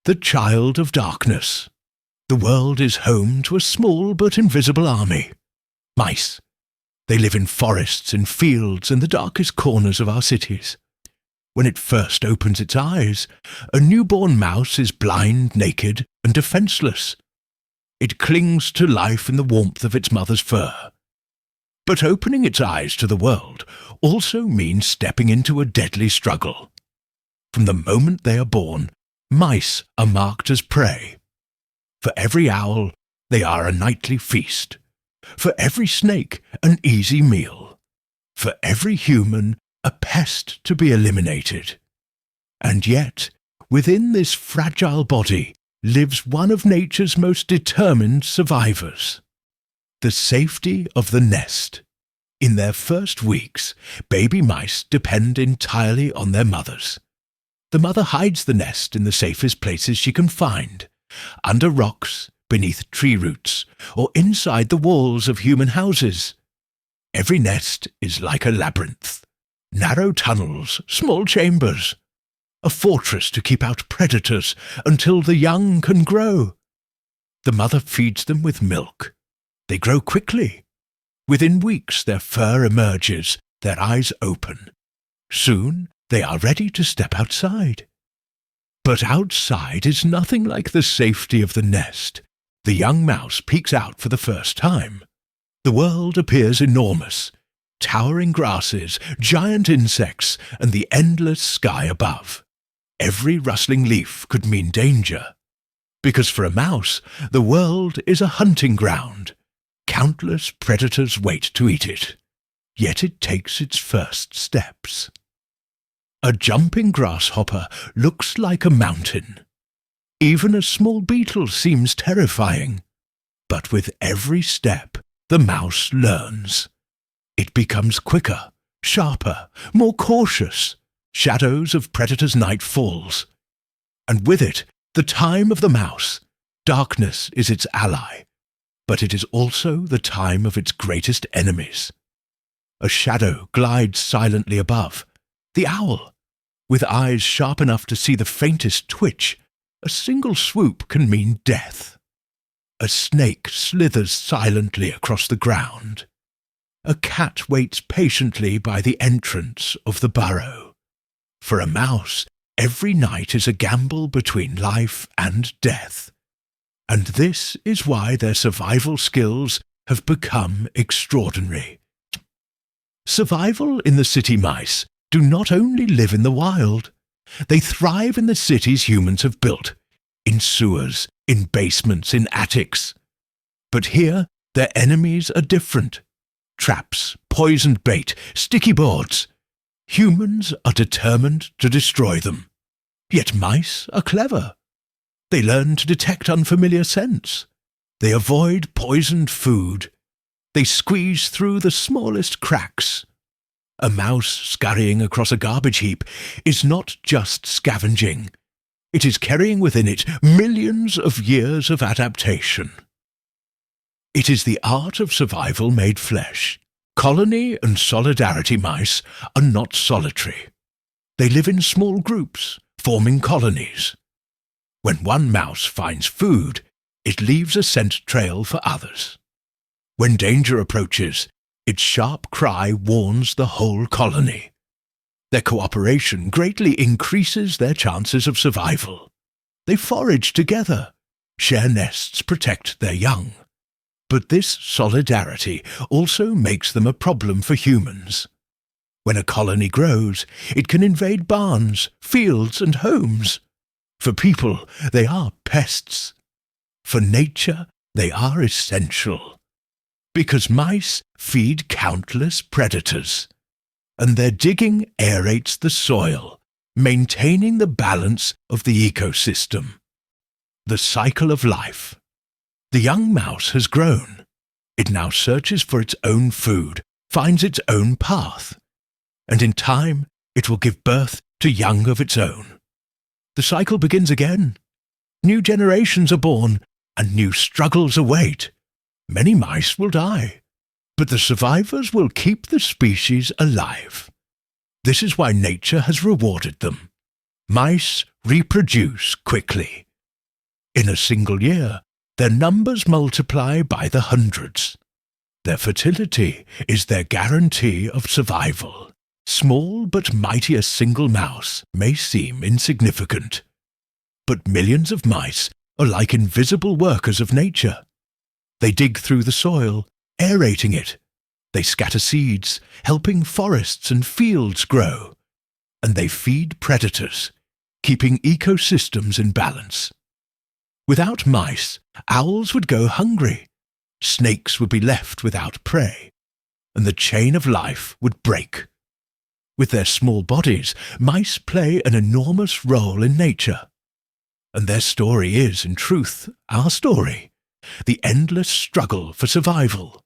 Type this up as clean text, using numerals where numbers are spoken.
The child of darkness. The world is home to a small but invisible army. Mice. They live in forests, in fields, in the darkest corners of our cities. When it first opens its eyes, a newborn mouse is blind, naked, and defenseless. It clings to life in the warmth of its mother's fur. But opening its eyes to the world also means stepping into a deadly struggle. From the moment they are born, mice are marked as prey. For every owl, they are a nightly feast. For every snake, an easy meal. For every human, a pest to be eliminated. And yet, within this fragile body lives one of nature's most determined survivors. The safety of the nest. In their first weeks, baby mice depend entirely on their mothers. The mother hides the nest in the safest places she can find, under rocks, beneath tree roots, or inside the walls of human houses. Every nest is like a labyrinth. Narrow tunnels, small chambers. A fortress to keep out predators until the young can grow. The mother feeds them with milk. They grow quickly. Within weeks their fur emerges, their eyes open. Soon they are ready to step outside. But outside is nothing like the safety of the nest. The young mouse peeks out for the first time. The world appears enormous. Towering grasses, giant insects, and the endless sky above. Every rustling leaf could mean danger. Because for a mouse, the world is a hunting ground. Countless predators wait to eat it. Yet it takes its first steps. A jumping grasshopper looks like a mountain. Even a small beetle seems terrifying. But with every step, the mouse learns. It becomes quicker, sharper, more cautious. Shadows of predators' night falls. And with it, the time of the mouse. Darkness is its ally, but it is also the time of its greatest enemies. A shadow glides silently above. The owl. With eyes sharp enough to see the faintest twitch, a single swoop can mean death. A snake slithers silently across the ground. A cat waits patiently by the entrance of the burrow. For a mouse, every night is a gamble between life and death. And this is why their survival skills have become extraordinary. Survival in the city mice do not only live in the wild. They thrive in the cities humans have built, in sewers, in basements, in attics. But here, their enemies are different. Traps, poisoned bait, sticky boards. Humans are determined to destroy them. Yet mice are clever. They learn to detect unfamiliar scents. They avoid poisoned food. They squeeze through the smallest cracks. A mouse scurrying across a garbage heap is not just scavenging. It is carrying within it millions of years of adaptation. It is the art of survival made flesh. Colony and solidarity mice are not solitary. They live in small groups, forming colonies. When one mouse finds food, it leaves a scent trail for others. When danger approaches, its sharp cry warns the whole colony. Their cooperation greatly increases their chances of survival. They forage together, share nests, protect their young. But this solidarity also makes them a problem for humans. When a colony grows, it can invade barns, fields, and homes. For people, they are pests. For nature, they are essential. Because mice feed countless predators, and their digging aerates the soil, maintaining the balance of the ecosystem. The cycle of life. The young mouse has grown. It now searches for its own food, finds its own path, and in time it will give birth to young of its own. The cycle begins again. New generations are born, and new struggles await. Many mice will die, but the survivors will keep the species alive. This is why nature has rewarded them. Mice reproduce quickly. In a single year, their numbers multiply by the hundreds. Their fertility is their guarantee of survival. Small but mighty a single mouse may seem insignificant, but millions of mice are like invisible workers of nature. They dig through the soil, aerating it. They scatter seeds, helping forests and fields grow. And they feed predators, keeping ecosystems in balance. Without mice, owls would go hungry, snakes would be left without prey, and the chain of life would break. With their small bodies, mice play an enormous role in nature. And their story is, in truth, our story, the endless struggle for survival.